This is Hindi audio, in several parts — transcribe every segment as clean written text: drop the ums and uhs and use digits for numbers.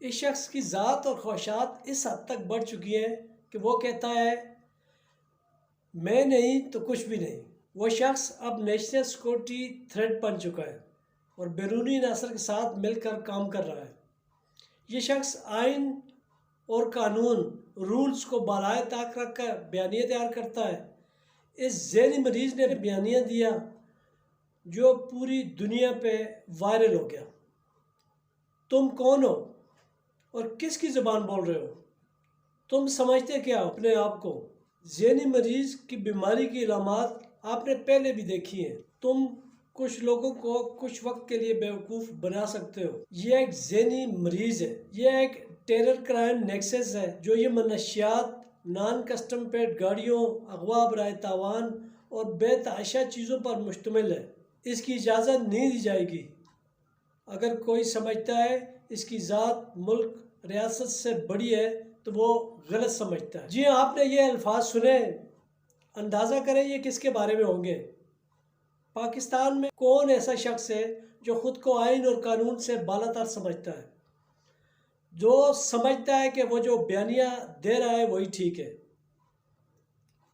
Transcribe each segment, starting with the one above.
इस शख्स की ज़ात और ख्वाहिशात इस हद तक बढ़ चुकी हैं कि वो कहता है मैं नहीं तो कुछ भी नहीं। वो शख्स अब नेशनल सिक्योरिटी थ्रेट बन चुका है और बैरूनी अनासर के साथ मिलकर काम कर रहा है। ये शख्स आइन और कानून रूल्स को बालाए ताक रख कर बयानियाँ तैयार करता है। इस ज़हनी मरीज़ ने बयानियाँ दिया जो पूरी दुनिया पे वायरल हो गया। तुम कौन हो और किसकी ज़बान बोल रहे हो? तुम समझते क्या हो अपने आप को? ज़हनी मरीज़ की बीमारी की अलामात आपने पहले भी देखी हैं। तुम कुछ लोगों को कुछ वक्त के लिए बेवकूफ़ बना सकते हो। यह एक ज़हनी मरीज़ है। यह एक टेरर क्राइम नेक्सस है जो ये मनशियात, नॉन कस्टम पेड गाड़ियों, अगवा बराए तावान और बेतहाशा चीज़ों पर मुश्तमिल है। इसकी इजाज़त नहीं दी जाएगी। अगर कोई समझता है इसकी ज़ात मुल्क रियासत से बड़ी है तो वो गलत समझता है। जी हाँ, आपने ये अल्फाज सुने, अंदाज़ा करें ये किसके बारे में होंगे। पाकिस्तान में कौन ऐसा शख्स है जो ख़ुद को आइन और कानून से बालातर समझता है, जो समझता है कि वो जो बयानियाँ दे रहा है वही ठीक है।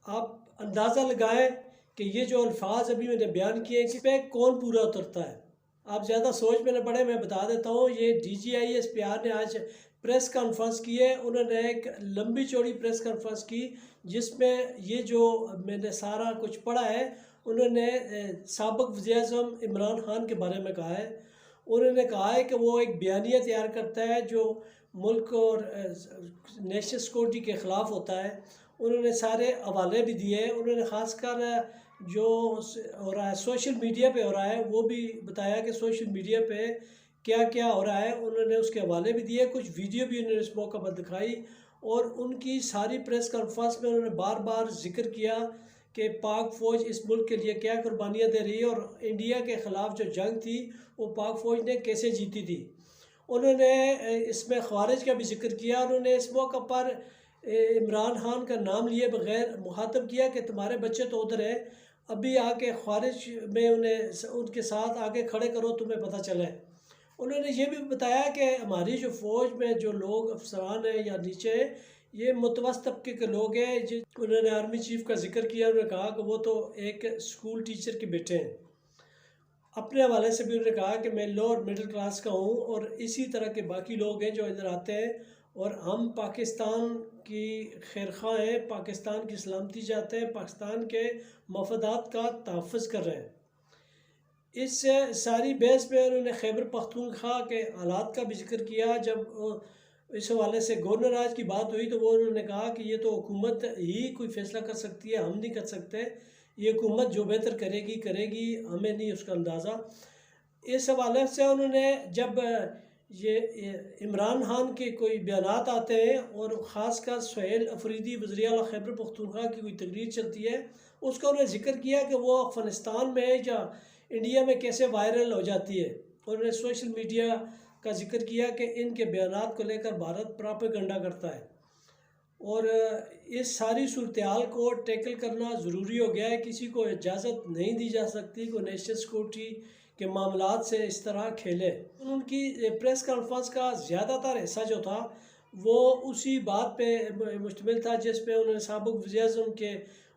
आप अंदाज़ा लगाएं कि ये जो अल्फाज अभी मैंने बयान किए हैं इस पर कौन पूरा उतरता है। आप ज़्यादा सोच में न पड़े, मैं बता देता हूँ। ये DGISPR ने आज प्रेस कॉन्फ्रेंस की है। उन्होंने एक लंबी चौड़ी प्रेस कॉन्फ्रेंस की जिसमें ये जो मैंने सारा कुछ पढ़ा है, उन्होंने साबिक़ वज़ीर-ए-आज़म इमरान खान के बारे में कहा है। उन्होंने कहा है कि वो एक बयानिया तैयार करता है जो मुल्क और नेशनल सिक्योरिटी के ख़िलाफ़ होता है। उन्होंने सारे हवाले भी दिए हैं। उन्होंने ख़ासकर जो हो रहा है सोशल मीडिया पे हो रहा है वो भी बताया कि सोशल मीडिया पे क्या क्या हो रहा है। उन्होंने उसके हवाले भी दिए, कुछ वीडियो भी उन्होंने इस मौके पर दिखाई और उनकी सारी प्रेस कॉन्फ्रेंस में उन्होंने बार बार जिक्र किया कि पाक फ़ौज इस मुल्क के लिए क्या कुर्बानियाँ दे रही है और इंडिया के ख़िलाफ़ जो जंग थी वो पाक फ़ौज ने कैसे जीती थी। उन्होंने इसमें ख़वारिज का भी जिक्र किया। उन्होंने इस मौके पर इमरान खान का नाम लिए बग़ैर मुखातब किया कि तुम्हारे बच्चे तो उधर है, अभी आके ख़वारिज में उन्हें उनके साथ आके खड़े करो, तुम्हें पता चले। उन्होंने ये भी बताया कि हमारी जो फ़ौज में जो लोग अफसरान हैं या नीचे ये मुतवस्सित तबके के लोग हैं। उन्होंने आर्मी चीफ़ का जिक्र किया। उन्होंने कहा कि वो तो एक स्कूल टीचर के बेटे हैं। अपने हवाले से भी उन्होंने कहा कि मैं लोअर मिडिल क्लास का हूँ और इसी तरह के बाकी लोग हैं जो इधर आते हैं और हम पाकिस्तान की खैरख्वाह हैं, पाकिस्तान की सलामती चाहते हैं, पाकिस्तान के मफादात का तहफ़्फ़ुज़ कर रहे हैं। इस सारी बहस में उन्होंने खैबर पख्तूनख्वा के हालात का भी जिक्र किया। जब इस हवाले से गवर्नर आज की बात हुई तो वो उन्होंने कहा कि ये तो हुकूमत ही कोई फ़ैसला कर सकती है, हम नहीं कर सकते। ये हुकूमत जो बेहतर करेगी करेगी, हमें नहीं उसका अंदाज़ा। इस हवाले से उन्होंने जब ये इमरान खान के कोई बयानात आते हैं और ख़ासकर सुहेल अफरीदी वज़ीर आला खैबर पख्तूनख्वा की कोई तकरीर चलती है, उसका उन्होंने जिक्र किया कि वो अफ़गानिस्तान में या इंडिया में कैसे वायरल हो जाती है। उन्होंने सोशल मीडिया का जिक्र किया कि इनके बयानात को लेकर भारत प्रोपेगेंडा करता है और इस सारी सूरत-ए-हाल को टैकल करना ज़रूरी हो गया है। किसी को इजाज़त नहीं दी जा सकती कि नेशनल सिक्योरिटी के मामलात से इस तरह खेले। उनकी प्रेस कॉन्फ्रेंस का ज़्यादातर हिस्सा जो था वो उसी बात पे मुश्तमिल था जिसमें उन्होंने साबिक़ वज़ीर-ए-आज़म के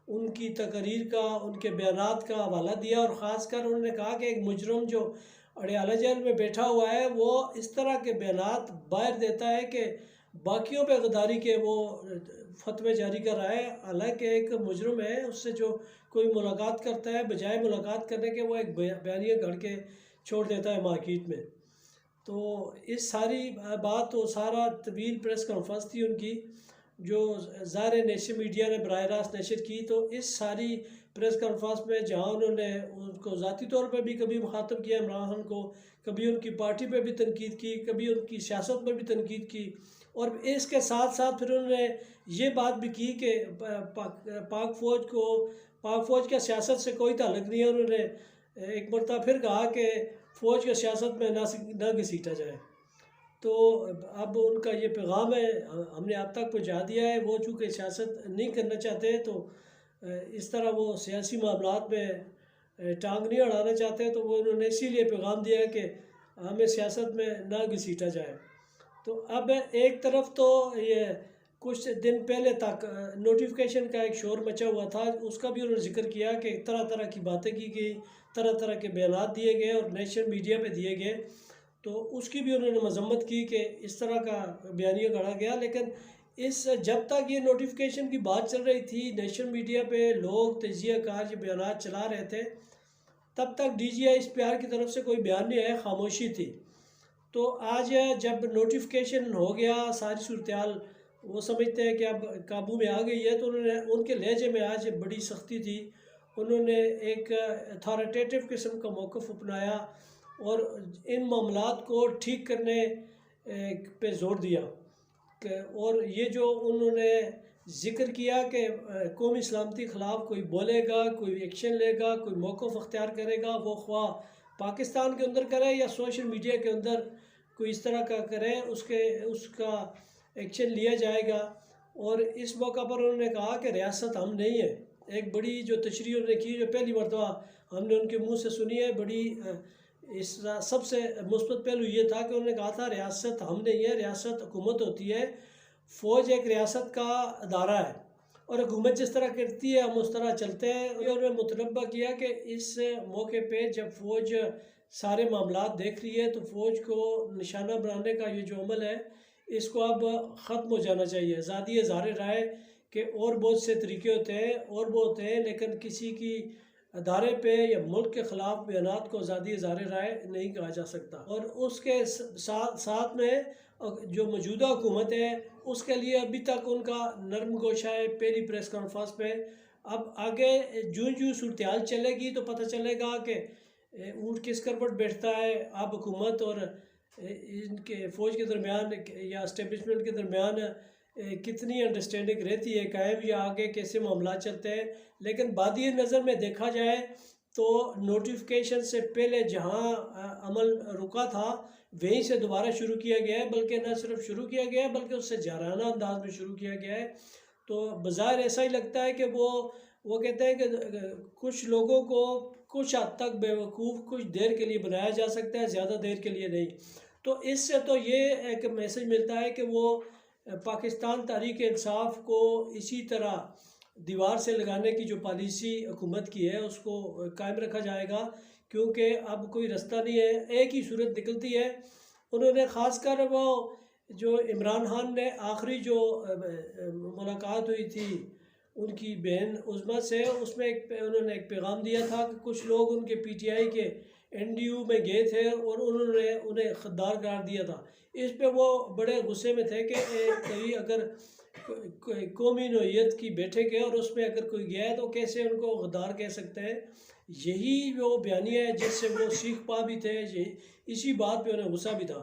उनकी तकरीर का, उनके बयानात का हवाला दिया और ख़ासकर उन्होंने कहा कि एक मुजरिम जो अडयाला जेल में बैठा हुआ है वो इस तरह के बयानात बाहर देता है कि बाकियों पे गद्दारी के वो फतवे जारी कर रहा है। हालांकि एक मुजरिम है, उससे जो कोई मुलाकात करता है बजाय मुलाकात करने के वो एक बयानिया गढ़ के छोड़ देता है मार्केट में। तो इस सारी बात और सारा तवील प्रेस कॉन्फ्रेंस थी उनकी जो ज़ाहिर नेशनल मीडिया ने बराह रास्त नशर की। तो इस सारी प्रेस कॉन्फ्रेंस में जहाँ उन्होंने उनको ज़ाती तौर पर भी कभी मुखातब किया इमरान खान को, कभी उनकी पार्टी पर भी तनकीद की, कभी उनकी सियासत पर भी तनकीद की और इसके साथ साथ फिर उन्होंने ये बात भी की कि पाक फ़ौज का सियासत से कोई ताल्लुक़ नहीं है। उन्होंने एक मरतबा फिर कहा कि फ़ौज के सियासत में ना घसीटा जाए। तो अब उनका ये पैगाम है, हमने आप तक पहुँचा दिया है। वो चूँकि सियासत नहीं करना चाहते तो इस तरह वो सियासी मामलात में टांग नहीं अड़ाना चाहते, तो वो उन्होंने इसीलिए पैगाम दिया है कि हमें सियासत में ना घसीटा जाए। तो अब एक तरफ तो ये कुछ दिन पहले तक नोटिफिकेशन का एक शोर मचा हुआ था, उसका भी उन्होंने जिक्र किया कि तरह तरह की बातें की गई, तरह तरह के बयान दिए गए और नेशनल मीडिया पे दिए गए। तो उसकी भी उन्होंने मजम्मत की कि इस तरह का बयानिया गढ़ा गया। लेकिन इस जब तक ये नोटिफिकेशन की बात चल रही थी, नेशनल मीडिया पे लोग तजिया कार ये बयान चला रहे थे, तब तक DGI-SPR की तरफ से कोई बयान नहीं आया, खामोशी थी। तो आज जब नोटिफिकेशन हो गया, सारी सूरत वो समझते हैं कि अब काबू में आ गई है, तो उन्होंने उनके लहजे में आज बड़ी सख्ती थी। उन्होंने एक अथॉरिटेटिव किस्म का मौक़िफ़ अपनाया और इन मामलात को ठीक करने पे ज़ोर दिया और ये जो उन्होंने ज़िक्र किया कि कौमी सलामती के ख़िलाफ़ कोई बोलेगा, कोई एक्शन लेगा, कोई मौक़िफ़ अख्तियार करेगा, वो ख्वाह पाकिस्तान के अंदर करे या सोशल मीडिया के अंदर कोई इस तरह का करे, उसका एक्शन लिया जाएगा। और इस मौका पर उन्होंने कहा कि रियासत हम नहीं है। एक बड़ी जो तशरीह उन्होंने की, जो पहली मरतबा हमने उनके मुंह से सुनी है, बड़ी इस सबसे मुस्बत पहलू ये था कि उन्होंने कहा था रियासत हम नहीं है, रियासत हुकूमत होती है, फ़ौज एक रियासत का अदारा है और हुकूमत जिस तरह करती है हम उस तरह चलते हैं। उन्होंने मुतनब्बा किया कि इस मौके पे जब फ़ौज सारे मामलात देख रही है तो फ़ौज को निशाना बनाने का ये जो अमल है, इसको अब ख़त्म हो जाना चाहिए। आज़ादी इज़हार राय के और बहुत से तरीके होते हैं और वो होते हैं, लेकिन किसी की अदारे पे या मुल्क के ख़िलाफ़ बयानात को आज़ादी इज़हार राय नहीं कहा जा सकता। और उसके साथ साथ में जो मौजूदा हुकूमत है उसके लिए अभी तक उनका नरम गोशा है। पहली प्रेस कॉन्फ्रेंस पे अब आगे जूँ जूँ सूरत चलेगी तो पता चलेगा कि ऊँट किस करवट बैठता है। अब हुकूमत और इनके फ़ौज के दरमियान या इस्टेब्लिशमेंट के दरमियान कितनी अंडरस्टैंडिंग रहती है, कायम या आगे कैसे मामला चलते हैं। लेकिन बादी नज़र में देखा जाए तो नोटिफिकेशन से पहले जहां अमल रुका था वहीं से दोबारा शुरू किया गया है, बल्कि न सिर्फ शुरू किया गया है बल्कि उससे जाराना अंदाज में शुरू किया गया है। तो बज़ाहिर ऐसा ही लगता है कि वो कहते हैं कि कुछ लोगों को कुछ हद तक बेवकूफ़ कुछ देर के लिए बनाया जा सकता है, ज़्यादा देर के लिए नहीं। तो इससे तो ये एक मैसेज मिलता है कि वो पाकिस्तान तहरीक इंसाफ को इसी तरह दीवार से लगाने की जो पॉलिसी हुकूमत की है उसको कायम रखा जाएगा, क्योंकि अब कोई रास्ता नहीं है, एक ही सूरत निकलती है। उन्होंने ख़ासकर वो जो इमरान खान ने आखिरी जो मुलाकात हुई थी उनकी बहन उज़्मा से, उसमें उन्होंने एक पैगाम दिया था कि कुछ लोग उनके PTI के NDU में गए थे और उन्होंने उन्हें ख़द्दार करार दिया था। इस पे वो बड़े गुस्से में थे कि कभी अगर कौमी नोयत की बैठक है और उसमें अगर कोई गया है तो कैसे उनको गद्दार कह सकते हैं। यही वो बयानिया है जिससे वो सीख पा भी थे, इसी बात पे उन्हें गुस्सा भी था।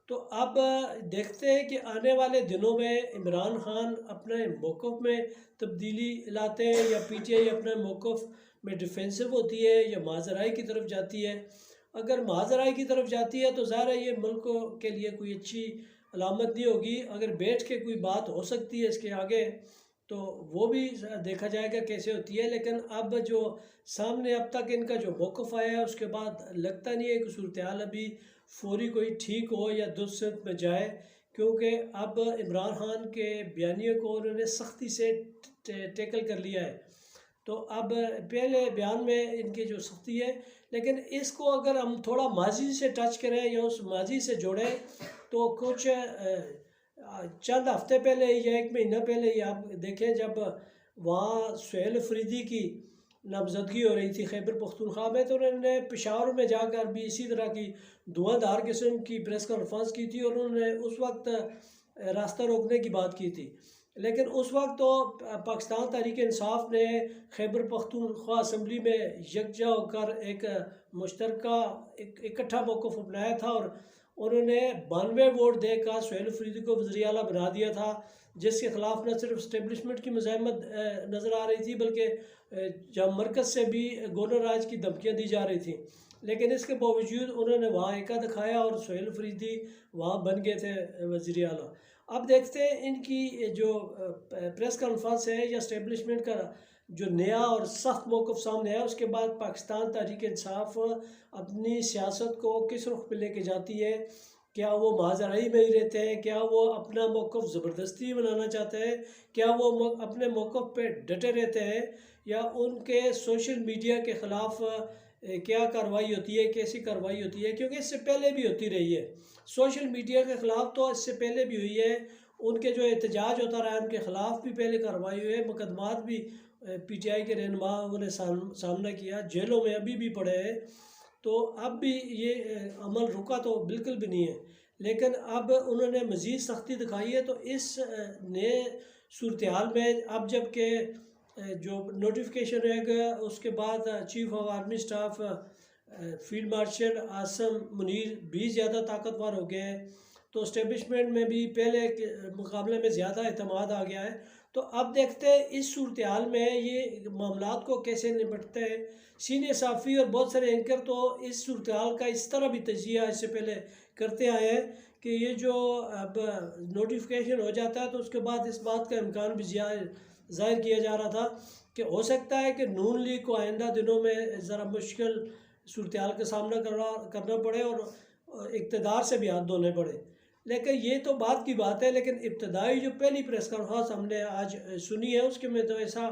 तो अब देखते हैं कि आने वाले दिनों में इमरान खान अपने मौक़िफ़ में तब्दीली लाते हैं या PTI अपने मौक़िफ़ में डिफेंसिव होती है या माज़राई की तरफ जाती है। अगर माज़राई की तरफ जाती है तो ज़ाहिर है ये मुल्क के लिए कोई अच्छी अलामत नहीं होगी। अगर बैठ के कोई बात हो सकती है इसके आगे तो वो भी देखा जाएगा कैसे होती है। लेकिन अब जो सामने अब तक इनका जो मौक़िफ़ आया है उसके बाद लगता नहीं है कि सूरत हाल अभी फौरी कोई ठीक हो या दुरुस्त में जाए, क्योंकि अब इमरान खान के बयानियों को उन्होंने सख्ती से टैकल कर लिया है। तो अब पहले बयान में इनकी जो सख्ती है, लेकिन इसको अगर हम थोड़ा माजी से टच करें या उस माजी से जोड़ें तो कुछ चंद हफ्ते पहले या एक महीना पहले ही आप देखें जब वहाँ सुहेल अफरीदी की नामजदगी हो रही थी खैबर पख्तूनख्वा में, तो उन्होंने पेशावर में जाकर भी इसी तरह की धुआंधार किस्म की प्रेस कॉन्फ्रेंस की थी और उन्होंने उस वक्त रास्ता रोकने की बात की थी। लेकिन उस वक्त तो पाकिस्तान तहरीक इंसाफ ने खैबर पख्तूनख्वा असम्बली में यकजा होकर एक मुश्तरका इकट्ठा मौक़िफ़ अपनाया था और उन्होंने 92 वोट देकर सुहेल अफरीदी को वज़ीर आला बना दिया था, जिसके ख़िलाफ़ न सिर्फ इस्टेब्लिशमेंट की मुज़ाहमत नज़र आ रही थी बल्कि जब मरकज़ से भी गवर्नर राज की धमकियाँ दी जा रही थी। लेकिन इसके बावजूद उन्होंने वहाँ एका दिखाया और सुहेल अफरीदी वहाँ बन गए थे वज़ीर आला। अब देखते हैं इनकी जो प्रेस कॉन्फ्रेंस है या इस्टेब्लिशमेंट का जो नया और सख्त मौक़िफ़ सामने आया, उसके बाद पाकिस्तान तहरीक इंसाफ अपनी सियासत को किस रुख पे लेके जाती है क्या वो माजराई में ही रहते हैं, क्या वो अपना मौक़िफ़ ज़बरदस्ती बनाना चाहते हैं, क्या वो अपने मौक़िफ़ पे डटे रहते हैं, या उनके सोशल मीडिया के ख़िलाफ़ क्या कार्रवाई होती है, कैसी कार्रवाई होती है, क्योंकि इससे पहले भी होती रही है। सोशल मीडिया के ख़िलाफ़ तो इससे पहले भी हुई है, उनके जो एहतजाज होता रहा है उनके ख़िलाफ़ भी पहले कार्रवाई हुई है, मुकदमात भी पीटीआई के रहनुमाओं ने सामना किया, जेलों में अभी भी पड़े हैं। तो अब भी ये अमल रुका तो बिल्कुल भी नहीं है, लेकिन अब उन्होंने मज़ीद सख्ती दिखाई है। तो इस नए सूरत हाल में अब जबकि जो नोटिफिकेशन रहेगा उसके बाद chief of army staff field marshal Asim Munir भी ज़्यादा ताकतवर हो गए हैं, तो इस्टेब्लिशमेंट में भी पहले के मुकाबले में ज़्यादा एतमाद आ गया है। तो अब देखते हैं इस सूरत हाल में ये मामलात को कैसे निपटते हैं। सीनियर साफ़ी और बहुत सारे एंकर तो इस सूरत हाल का इस तरह भी तजिया इससे पहले करते आए हैं कि ये जो अब नोटिफिकेशन हो जाता है तो उसके बाद इस बात का इम्कान भी ज़ाहिर किया जा रहा था कि हो सकता है कि नून लीग को आइंदा दिनों में ज़रा मुश्किल सूरत हाल का सामना करना पड़े और इक़्तिदार से भी हाथ धोने पड़े। लेकिन ये तो बात की बात है, लेकिन इब्तदाई जो पहली प्रेस कॉन्फ्रेंस हमने आज सुनी है उसके में तो ऐसा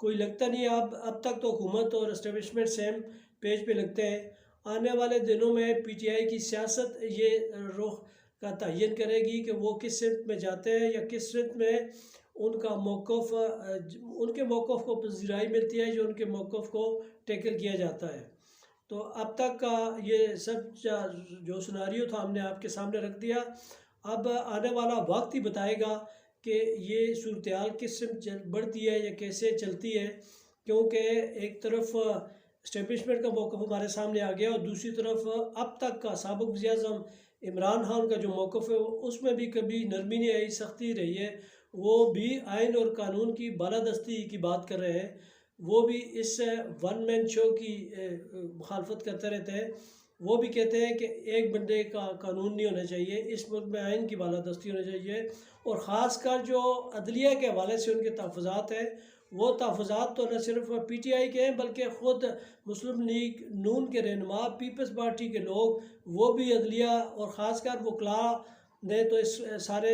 कोई लगता नहीं है। अब तक तो हुकूमत और इस्टेब्लिशमेंट सेम पेज पे लगते हैं। आने वाले दिनों में पीटीआई की सियासत ये रुख का तयन करेगी कि वो किस सिमत में जाते हैं या किस सिमत में उनका मौक़िफ़ उनके मौक़िफ़ को पज़ीराई मिलती है, जो उनके मौक़िफ़ को टैकल किया जाता है। तो अब तक का ये सब जो सिनारियो था हमने आपके सामने रख दिया। अब आने वाला वक्त ही बताएगा कि ये सूरत हाल किस सिमत बढ़ती है या कैसे चलती है, क्योंकि एक तरफ इस्टेब्लिशमेंट का मौक़िफ़ हमारे सामने आ गया और दूसरी तरफ अब तक का साबिक़ वज़ीर-ए-आज़म इमरान खान का जो मौक़िफ़ है उसमें भी कभी नरमी नहीं आई, सख्ती रही है। वो भी आइन और कानून की बालादस्ती की बात कर रहे हैं, वो भी इस वन मैन शो की मुखालफत करते रहते हैं। वो भी कहते हैं कि एक बंदे का कानून नहीं होना चाहिए, इस मुल्क में आइन की बालादस्ती होनी चाहिए। और ख़ासकर जो अदलिया के हवाले से उनके तहफ़्फ़ुज़ात हैं, वो तहफ़्फ़ुज़ात तो न सिर्फ पीटीआई के हैं बल्कि ख़ुद मुस्लिम लीग नून के रहनुमा, पीपल्स पार्टी के लोग, वो भी अदलिया और ख़ासकर वकला ने तो इस सारे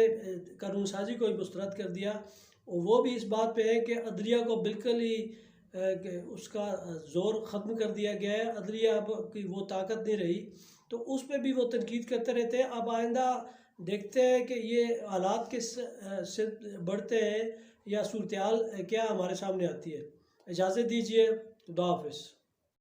कानून साजी को ही मुस्तरद कर दिया। और वो भी इस बात पे है कि अदलिया को बिल्कुल ही उसका ज़ोर ख़त्म कर दिया गया है, अदलिया अब की वो ताकत नहीं रही। तो उस पर भी वो तनकीद करते रहते हैं। अब आइंदा देखते हैं कि ये हालात किस से बढ़ते हैं या सूरत हाल क्या हमारे सामने आती है। इजाज़त दीजिए, खुदा हाफ़िज़।